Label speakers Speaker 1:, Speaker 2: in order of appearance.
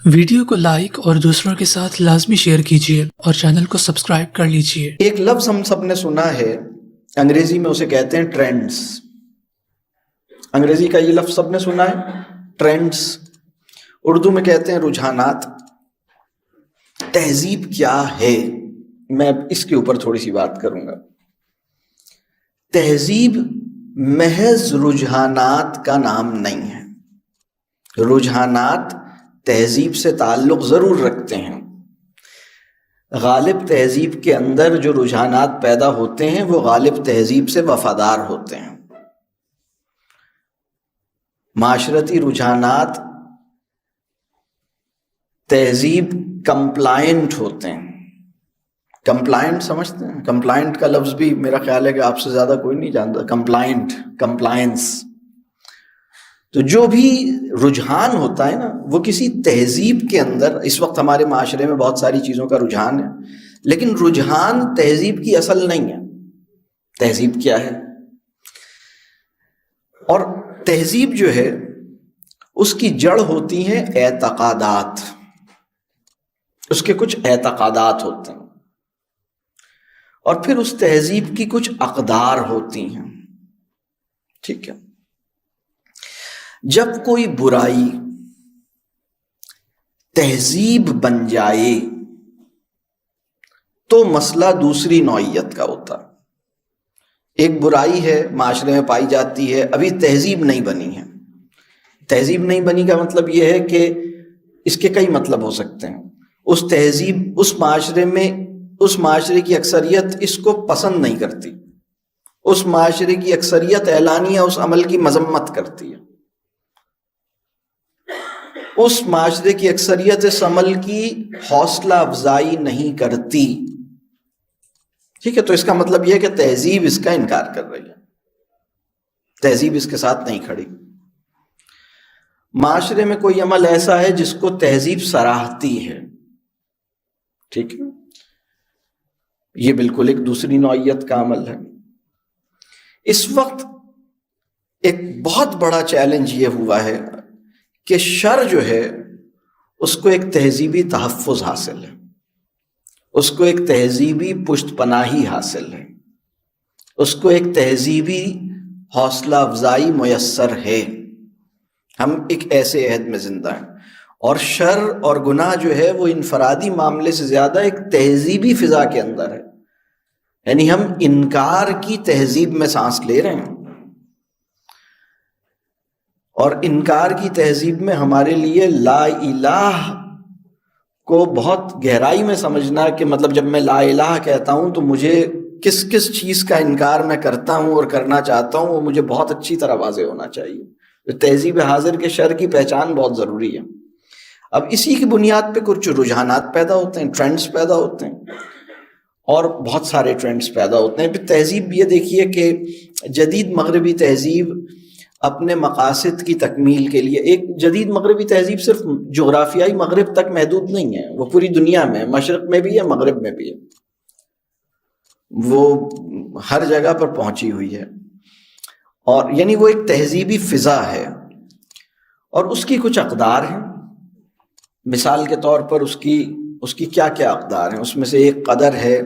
Speaker 1: Video کو like اور دوسروں کے ساتھ لازمی شیئر کیجیے اور چینل کو سبسکرائب کر لیجیے۔
Speaker 2: ایک لفظ ہم سب نے سنا ہے، انگریزی میں اسے کہتے ہیں ٹرینڈز۔ انگریزی کا یہ لفظ سب نے سنا ہے، ٹرینڈز۔ اردو میں کہتے ہیں رجحانات۔ تہذیب کیا ہے، میں اس کے اوپر تھوڑی سی بات کروں گا۔ تہذیب محض رجحانات کا نام نہیں ہے۔ رجحانات تہذیب سے تعلق ضرور رکھتے ہیں۔ غالب تہذیب کے اندر جو رجحانات پیدا ہوتے ہیں وہ غالب تہذیب سے وفادار ہوتے ہیں۔ معاشرتی رجحانات تہذیب کمپلائنٹ ہوتے ہیں۔ کمپلائنٹ سمجھتے ہیں؟ کمپلائنٹ کا لفظ بھی میرا خیال ہے کہ آپ سے زیادہ کوئی نہیں جانتا۔ Compliant, compliance. تو جو بھی رجحان ہوتا ہے نا وہ کسی تہذیب کے اندر، اس وقت ہمارے معاشرے میں بہت ساری چیزوں کا رجحان ہے، لیکن رجحان تہذیب کی اصل نہیں ہے۔ تہذیب کیا ہے؟ اور تہذیب جو ہے اس کی جڑ ہوتی ہیں اعتقادات۔ اس کے کچھ اعتقادات ہوتے ہیں، اور پھر اس تہذیب کی کچھ اقدار ہوتی ہیں۔ ٹھیک ہے؟ جب کوئی برائی تہذیب بن جائے تو مسئلہ دوسری نوعیت کا ہوتا ہے۔ ایک برائی ہے معاشرے میں پائی جاتی ہے، ابھی تہذیب نہیں بنی ہے۔ تہذیب نہیں بنی کا مطلب یہ ہے کہ اس کے کئی مطلب ہو سکتے ہیں۔ اس تہذیب، اس معاشرے میں، اس معاشرے کی اکثریت اس کو پسند نہیں کرتی۔ اس معاشرے کی اکثریت اعلانیہ اس عمل کی مذمت کرتی ہے۔ اس معاشرے کی اکثریت اس عمل کی حوصلہ افزائی نہیں کرتی۔ ٹھیک ہے؟ تو اس کا مطلب یہ ہے کہ تہذیب اس کا انکار کر رہی ہے، تہذیب اس کے ساتھ نہیں کھڑی۔ معاشرے میں کوئی عمل ایسا ہے جس کو تہذیب سراہتی ہے، ٹھیک ہے، یہ بالکل ایک دوسری نوعیت کا عمل ہے۔ اس وقت ایک بہت بڑا چیلنج یہ ہوا ہے کہ شر جو ہے اس کو ایک تہذیبی تحفظ حاصل ہے، اس کو ایک تہذیبی پشت پناہی حاصل ہے، اس کو ایک تہذیبی حوصلہ افزائی میسر ہے۔ ہم ایک ایسے عہد میں زندہ ہیں، اور شر اور گناہ جو ہے وہ انفرادی معاملے سے زیادہ ایک تہذیبی فضا کے اندر ہے۔ یعنی ہم انکار کی تہذیب میں سانس لے رہے ہیں، اور انکار کی تہذیب میں ہمارے لیے لا الہ کو بہت گہرائی میں سمجھنا کہ مطلب جب میں لا الہ کہتا ہوں تو مجھے کس کس چیز کا انکار میں کرتا ہوں اور کرنا چاہتا ہوں وہ مجھے بہت اچھی طرح واضح ہونا چاہیے۔ تہذیب حاضر کے شر کی پہچان بہت ضروری ہے۔ اب اسی کی بنیاد پہ کچھ رجحانات پیدا ہوتے ہیں، ٹرینڈز پیدا ہوتے ہیں، اور بہت سارے ٹرینڈز پیدا ہوتے ہیں۔ پھر تہذیب یہ دیکھیے کہ جدید مغربی تہذیب اپنے مقاصد کی تکمیل کے لیے، ایک جدید مغربی تہذیب صرف جغرافیائی مغرب تک محدود نہیں ہے، وہ پوری دنیا میں، مشرق میں بھی ہے، مغرب میں بھی ہے، وہ ہر جگہ پر پہنچی ہوئی ہے، اور یعنی وہ ایک تہذیبی فضا ہے، اور اس کی کچھ اقدار ہیں۔ مثال کے طور پر اس کی کیا کیا اقدار ہیں؟ اس میں سے ایک قدر ہے